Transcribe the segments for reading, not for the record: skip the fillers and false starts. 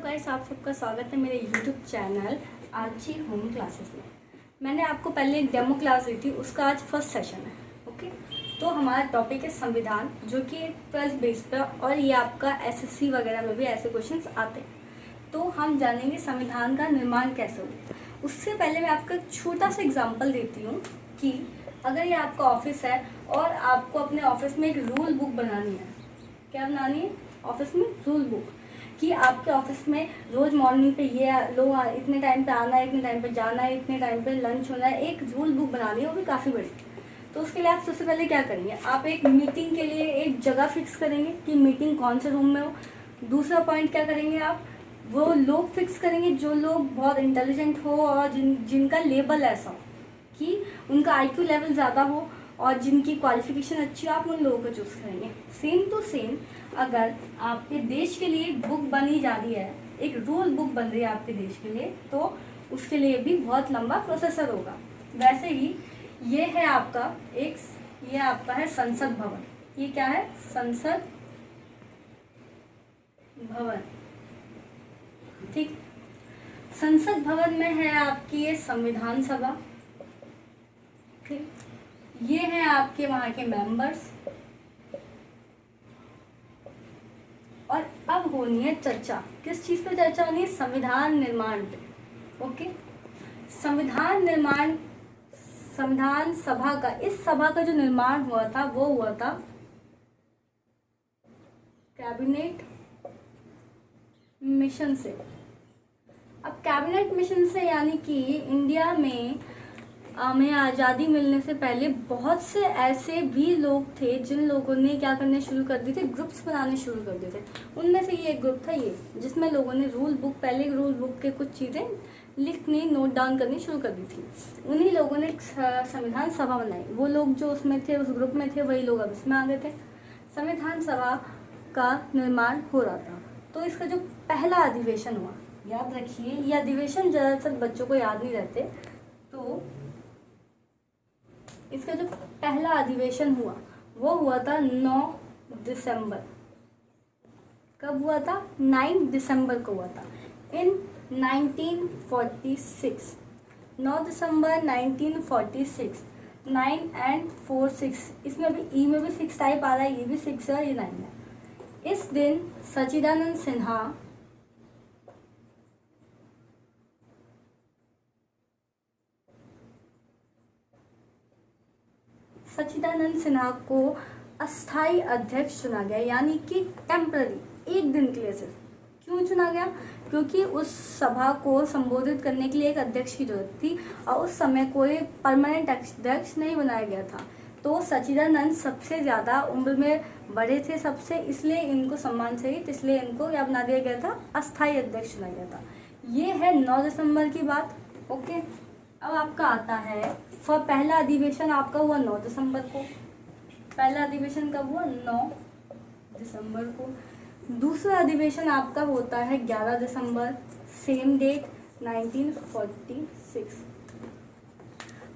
Guys, आप सबका स्वागत है मेरे YouTube channel Archi home classes में। मैंने आपको पहले एक डेमो क्लास दी थी, उसका आज फर्स्ट सेशन है। ओके, तो हमारा टॉपिक है संविधान, जो कि 12th बेस पर, और ये आपका एसएससी वगैरह में भी ऐसे क्वेश्चंस आते हैं। तो हम जानेंगे संविधान का निर्माण कैसे हुआ। उससे पहले मैं आपको एक छोटा सा एग्जाम्पल देती हूँ कि अगर ये आपका ऑफिस है और आपको अपने ऑफिस में एक रूल बुक बनानी है। क्या बनानी है? ऑफिस में रूल बुक, कि आपके ऑफिस में रोज़ मॉर्निंग पे ये लोग इतने टाइम पे आना है, इतने टाइम पे जाना है, इतने टाइम पे लंच होना है। एक रूल बुक बनानी है, वो भी काफ़ी बड़ी। तो उसके लिए आप सबसे पहले क्या करेंगे, आप एक मीटिंग के लिए एक जगह फिक्स करेंगे कि मीटिंग कौन से रूम में हो। दूसरा पॉइंट क्या करेंगे, आप वो लोग फिक्स करेंगे जो लोग बहुत इंटेलिजेंट हो और जिनका लेवल ऐसा हो कि उनका आईक्यू लेवल ज़्यादा हो और जिनकी क्वालिफिकेशन अच्छी हो, आप उन लोगों को चूज़ करेंगे। सेम टू सेम अगर आपके देश के लिए बुक बनी जा रही है, एक रूल बुक बन रही है आपके देश के लिए, तो उसके लिए भी बहुत लंबा प्रोसेसर होगा। वैसे ही ये है आपका ये आपका है संसद भवन। ये क्या है? संसद भवन। ठीक, संसद भवन में है आपकी ये संविधान सभा। ठीक, ये हैं आपके वहाँ के मेंबर्स। और अब होनी है चर्चा। किस चीज़ पे चर्चा होनी है? संविधान निर्माण पे। ओके, संविधान सभा का, इस सभा का जो निर्माण हुआ था वो हुआ था कैबिनेट मिशन से। अब कैबिनेट मिशन से यानी कि इंडिया में हमें आज़ादी मिलने से पहले बहुत से ऐसे भी लोग थे जिन लोगों ने क्या करने शुरू कर दिए थे, ग्रुप्स बनाने शुरू कर दिए थे। उनमें से ये एक ग्रुप था ये, जिसमें लोगों ने पहले रूल बुक के कुछ चीज़ें लिखनी, नोट डाउन करनी शुरू कर दी थी। उन्हीं लोगों ने एक संविधान सभा बनाई। वो लोग जो उसमें थे, उस ग्रुप में थे, वही लोग अब इसमें आ गए थे। संविधान सभा का निर्माण हो रहा था। तो इसका जो पहला अधिवेशन हुआ, याद रखिए, ये अधिवेशन ज़्यादातर बच्चों को याद नहीं रहते, तो इसका जो पहला अधिवेशन हुआ वो हुआ था 9 दिसंबर। कब हुआ था? 9 दिसंबर को हुआ था, इन 1946। 9 दिसंबर 1946। 9 and 4 6, इसमें भी ई में भी 6 टाइप आ रहा है, ये भी 6 है, ये 9 है। इस दिन सच्चिदानंद सिन्हा को अस्थाई अध्यक्ष चुना गया, यानी कि टेम्पररी, एक दिन के लिए सिर्फ। क्यों चुना गया? क्योंकि उस सभा को संबोधित करने के लिए एक अध्यक्ष की जरूरत थी और उस समय कोई परमानेंट अध्यक्ष नहीं बनाया गया था। तो सच्चिदानंद सबसे ज़्यादा उम्र में बड़े थे सबसे, इसलिए इनको सम्मान सहित, इसलिए इनको क्या बना दिया गया था? अस्थाई अध्यक्ष चुना गया था। ये है 9 दिसंबर की बात। ओके, अब आपका आता है पहला अधिवेशन आपका हुआ 9 दिसंबर को। पहला अधिवेशन कब हुआ? 9 दिसंबर को। दूसरा अधिवेशन आपका होता है 11 दिसंबर, सेम डेट 1946।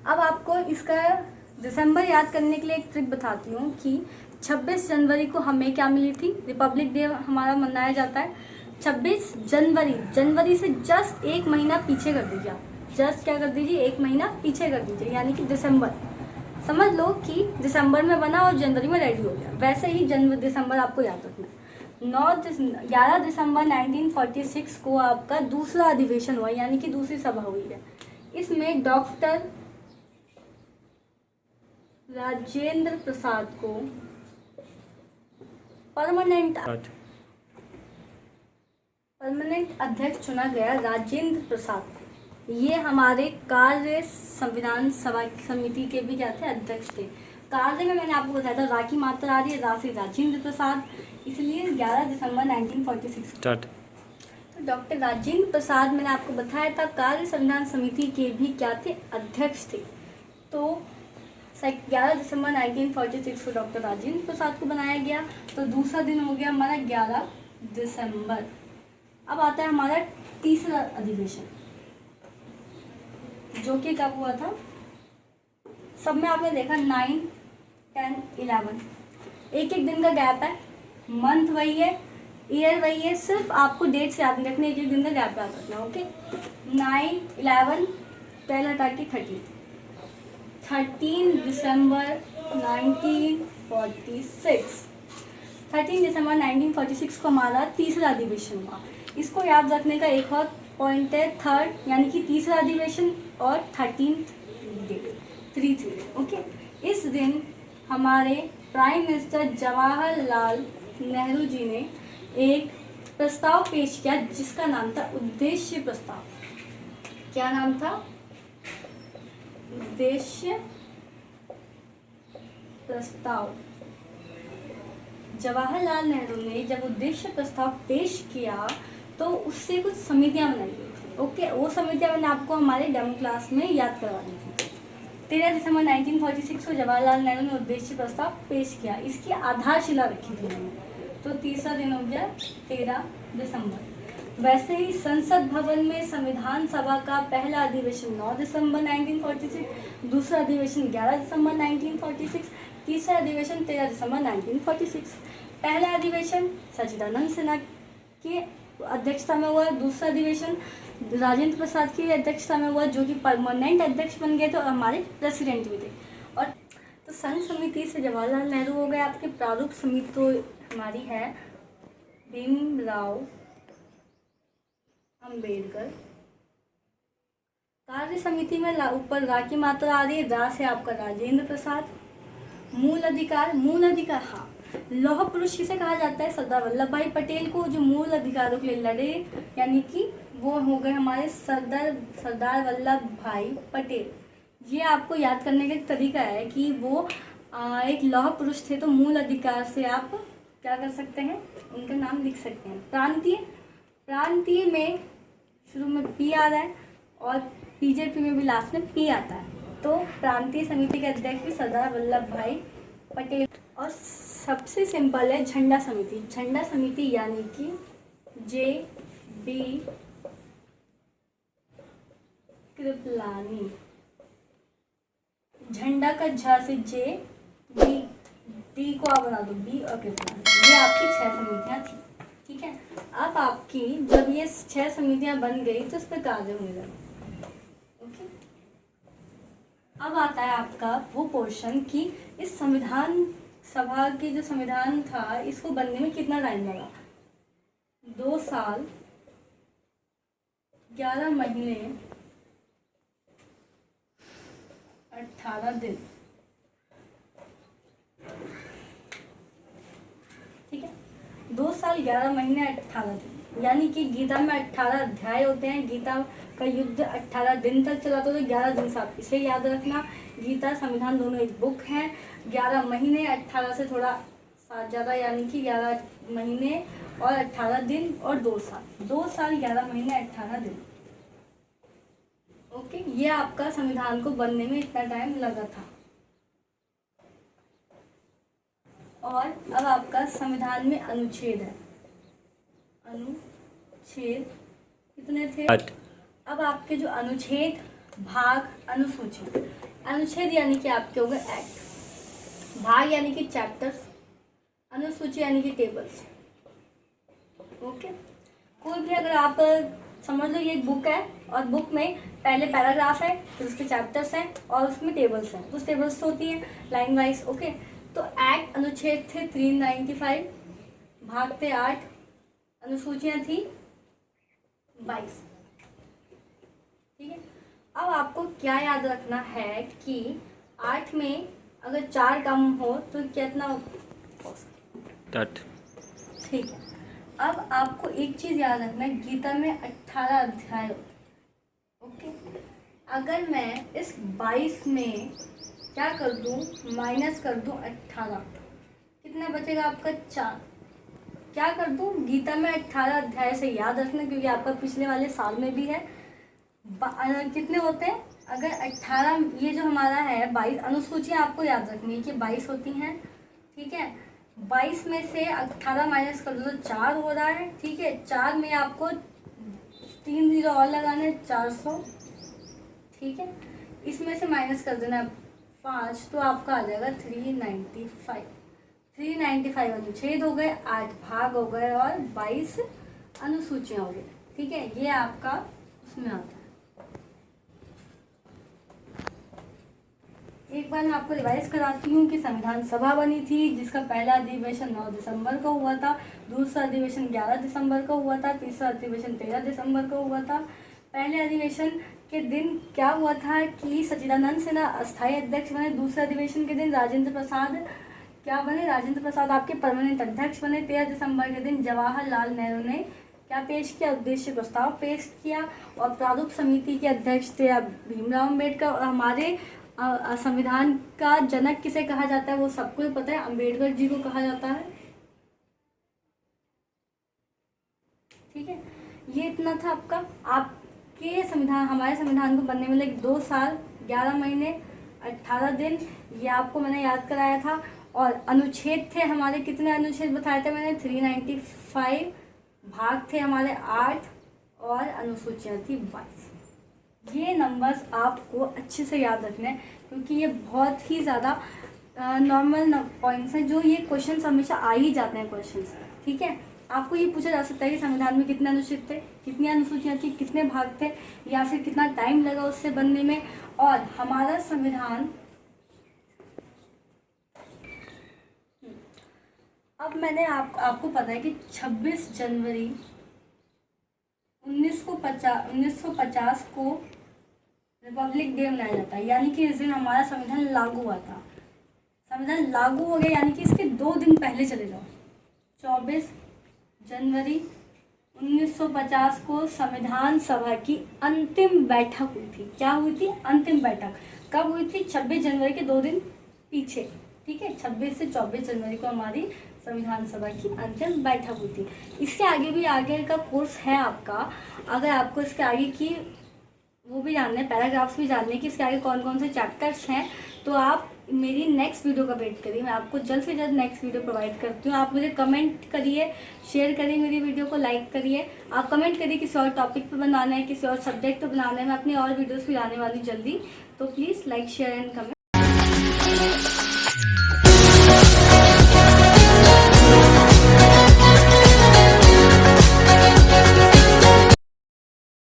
अब आपको इसका दिसंबर याद करने के लिए एक ट्रिक बताती हूँ कि 26 जनवरी को हमें क्या मिली थी? रिपब्लिक डे हमारा मनाया जाता है 26 जनवरी। जनवरी से जस्ट एक महीना पीछे कर दीजिए आप, जस्ट क्या कर दीजिए, एक महीना पीछे कर दीजिए, यानी कि दिसंबर। समझ लो कि दिसंबर में बना और जनवरी में रेडी हो गया। वैसे ही दिसंबर आपको याद रखना है। 11 दिसंबर 1946 को आपका दूसरा अधिवेशन हुआ, यानी कि दूसरी सभा हुई है। इसमें डॉक्टर राजेंद्र प्रसाद को परमानेंट अध्यक्ष चुना गया। राजेंद्र प्रसाद, ये हमारे कार्य संविधान सभा समिति के भी क्या थे? अध्यक्ष थे। कार्य में मैंने आपको बताया था, रा की मात्रा आ रही है, रा से राजेंद्र प्रसाद, इसलिए 11 दिसंबर 1946 स्टार्ट। तो डॉक्टर राजेंद्र प्रसाद, मैंने आपको बताया था, कार्य संविधान समिति के भी क्या थे? अध्यक्ष थे। तो 11 दिसंबर 1946 को डॉक्टर राजेंद्र प्रसाद को बनाया गया। तो दूसरा दिन हो गया हमारा 11 दिसंबर। अब आता है हमारा तीसरा अधिवेशन, जो कि कब हुआ था? सब में आपने देखा 9, 10, 11, एक एक दिन का गैप है। मंथ वही है, ईयर वही है, सिर्फ आपको डेट से याद नहीं रखना, एक एक दिन का गैप याद रखना। ओके, 9, 11, 12 हटा के 13 दिसंबर 1946। 13 दिसंबर 1946 को हमारा तीसरा अधिवेशन हुआ। इसको याद रखने का एक और पॉइंट है, थर्ड यानी कि तीसरा अधिवेशन और 13th डेट, 3 ओके। इस दिन हमारे प्राइम मिनिस्टर जवाहरलाल नेहरू जी ने एक प्रस्ताव पेश किया जिसका नाम था उद्देश्य प्रस्ताव। क्या नाम था? उद्देश्य प्रस्ताव। जवाहरलाल नेहरू ने जब उद्देश्य प्रस्ताव पेश किया तो उससे कुछ समितियां बनाई गई थी। ओके, वो समितियां मैंने आपको हमारे डेमो क्लास में याद करवा दी थी। 13 दिसंबर 1946 को जवाहरलाल नेहरू ने उद्देश्य प्रस्ताव पेश किया, इसकी आधारशिला रखी थी उन्होंने। तो तीसरा दिन हो गया 13 दिसंबर। वैसे ही संसद भवन में संविधान सभा का पहला अधिवेशन 9 दिसंबर 1946, दूसरा अधिवेशन 11 दिसंबर 1946, तीसरा अधिवेशन 13 दिसंबर 1946। पहला अधिवेशन सच्चिदानंद सिन्हा की अध्यक्षता में हुआ, दूसरा अधिवेशन राजेंद्र प्रसाद की अध्यक्षता में हुआ, जो कि परमानेंट अध्यक्ष बन गए थे और हमारे प्रेसिडेंट भी थे। और तो संघ समिति से जवाहरलाल नेहरू हो गए आपके। प्रारूप समिति तो हमारी है भीमराव अंबेडकर। कार्य समिति में ऊपर रा की मात्रा आ रही है, रा से आपका राजेंद्र प्रसाद। मूल अधिकार, हाँ, लौह पुरुष किसे कहा जाता है? सरदार वल्लभ भाई पटेल को, जो मूल अधिकारों के लिए लड़े, यानी कि वो हो गए हमारे सरदार वल्लभ भाई पटेल। ये आपको याद करने का एक तरीका है कि वो एक लौह पुरुष थे, तो मूल अधिकार से आप क्या कर सकते हैं, उनका नाम लिख सकते हैं। प्रांतीय में शुरू में पी आ रहा है और बीजेपी में भी लास्ट में पी आता है, तो प्रांतीय समिति के अध्यक्ष भी सरदार वल्लभ भाई पटेल। और सबसे सिंपल है झंडा समिति यानी कि JB कृपलानी। झंडा का झ से J, D को आप बना दो B और कृपलानी। ये आपकी 6 समितियां थी, ठीक है। अब आपकी जब ये 6 समितियां बन गई तो उस पर कार्य होने लगा। ओके, अब आता है आपका वो पोर्शन कि इस संविधान सभा की जो संविधान था इसको बनने में कितना टाइम लगा। 2 साल 11 महीने 18 दिन, ठीक है। 2 साल 11 महीने 18 दिन, यानी कि गीता में 18 अध्याय होते हैं। गीता का युद्ध 18 दिन तक चला, तो 11 दिन से आप इसे याद रखना। गीता संविधान दोनों एक बुक है। 11 महीने 18 से थोड़ा ज़्यादा, यानी कि 11 महीने और 18 दिन और 2 साल। 2 साल 11 महीने 18 दिन। ओके, ये आपका संविधान को बनने में इतना टाइम लगा था। और अब आपका संविधान में अनुच्छेद है। अनुच्छेद कितने थे? 8। अब आपके जो अनुच्छेद, भाग, अनुच्छेद यानी कि आपके हो गए एक्ट, भाग यानी कि चैप्टर्स, अनुसूची यानी कि टेबल्स। ओके, कोई भी अगर आप समझ लो ये एक बुक है और बुक में पहले पैराग्राफ है, फिर उसके चैप्टर्स हैं और उसमें टेबल्स हैं, उस टेबल्स तो होती है लाइन वाइज। ओके, तो एक्ट अनुच्छेद थे 395, भाग थे 8, अनुसूचियाँ थी 22, ठीक है। अब आपको क्या याद रखना है कि 8 में अगर 4 कम हो तो कितना हो? 8, ठीक है। अब आपको एक चीज़ याद रखना है, गीता में 18 अध्याय होते हैं। ओके, अगर मैं इस 22 में क्या कर दूं, माइनस कर दूं 18, कितना बचेगा आपका? 4। क्या कर दूं, गीता में 18 अध्याय से याद रखना, क्योंकि आपका पिछले वाले साल में भी है। कितने होते हैं? अगर 18, ये जो हमारा है 22, अनुसूचियाँ आपको याद रखनी है कि 22 होती हैं, ठीक है। 22 में से 18 माइनस कर दो तो 4 हो रहा है, ठीक है। 4 में आपको 3 0 और लगाने, 400, ठीक है। इसमें से माइनस कर देना 5, तो आपका आ जाएगा 395। 395 अनुच्छेद हो गए, 8 भाग हो गए और 22 अनुसूचियां हो गई। ठीक है, ये आपका उसमें आता है। एक बार मैं आपको रिवाइज कराती हूँ कि संविधान सभा बनी थी, जिसका पहला अधिवेशन 9 दिसंबर को हुआ था, दूसरा अधिवेशन 11 दिसंबर को हुआ था, तीसरा अधिवेशन 13 दिसंबर को हुआ था। पहले अधिवेशन के दिन क्या हुआ था कि सच्चिदानंद सिन्हा अस्थायी अध्यक्ष बने। दूसरे अधिवेशन के दिन राजेंद्र प्रसाद क्या बने, राजेंद्र प्रसाद आपके परमानेंट अध्यक्ष बने। 13 दिसंबर के दिन जवाहरलाल नेहरू ने क्या पेश किया, उद्देश्य प्रस्ताव पेश किया और प्रारूप समिति के अध्यक्ष थे भीमराव अम्बेडकर। और हमारे संविधान का जनक किसे कहा जाता है वो सबको ही पता है, अम्बेडकर जी को कहा जाता है। ठीक है, ये इतना था आपका। आपके संविधान, हमारे संविधान को बनने में लगे 2 साल 11 महीने 18 दिन, ये आपको मैंने याद कराया था। और अनुच्छेद थे हमारे, कितने अनुच्छेद बताए थे मैंने, 395, भाग थे हमारे 8 और अनुसूचियाँ थी 22। ये नंबर्स आपको अच्छे से याद रखने हैं क्योंकि ये बहुत ही ज़्यादा नॉर्मल पॉइंट्स हैं, जो ये क्वेश्चन हमेशा आ ही जाते हैं क्वेश्चंस। ठीक है, आपको ये पूछा जा सकता है कि संविधान में कितने अनुच्छेद थे, कितनी अनुसूचियाँ थी, कितने भाग थे, या फिर कितना टाइम लगा उससे बनने में। और हमारा संविधान, अब मैंने आपको पता है कि 26 जनवरी 1950 को रिपब्लिक डे मनाया जाता है, यानी कि इस दिन हमारा संविधान लागू हुआ था। संविधान लागू हो गया यानी कि इसके 2 दिन पहले चले जाओ। 24 जनवरी 1950 को संविधान सभा की अंतिम बैठक हुई थी। क्या हुई थी? अंतिम बैठक। कब हुई थी? 26 जनवरी के 2 दिन पीछे। ठीक है, 26 से 24 जनवरी को हमारी संविधान सभा की अंतिम बैठक हुई थी। इसके आगे भी आगे का कोर्स है आपका, अगर आपको इसके आगे की वो भी जानना है, पैराग्राफ्स भी जानने कि इसके आगे कौन कौन से चैप्टर्स हैं, तो आप मेरी नेक्स्ट वीडियो का वेट करिए। मैं आपको जल्द से जल्द नेक्स्ट वीडियो प्रोवाइड करती हूँ। आप मुझे कमेंट करिए, शेयर करिए, मेरी वीडियो को लाइक करिए। आप कमेंट करिए किसी और टॉपिक पर बनाना है, किसी और सब्जेक्ट पर बनाना है। मैं अपनी और वीडियोज़ भी लाने वाली जल्दी, तो please like share and comment.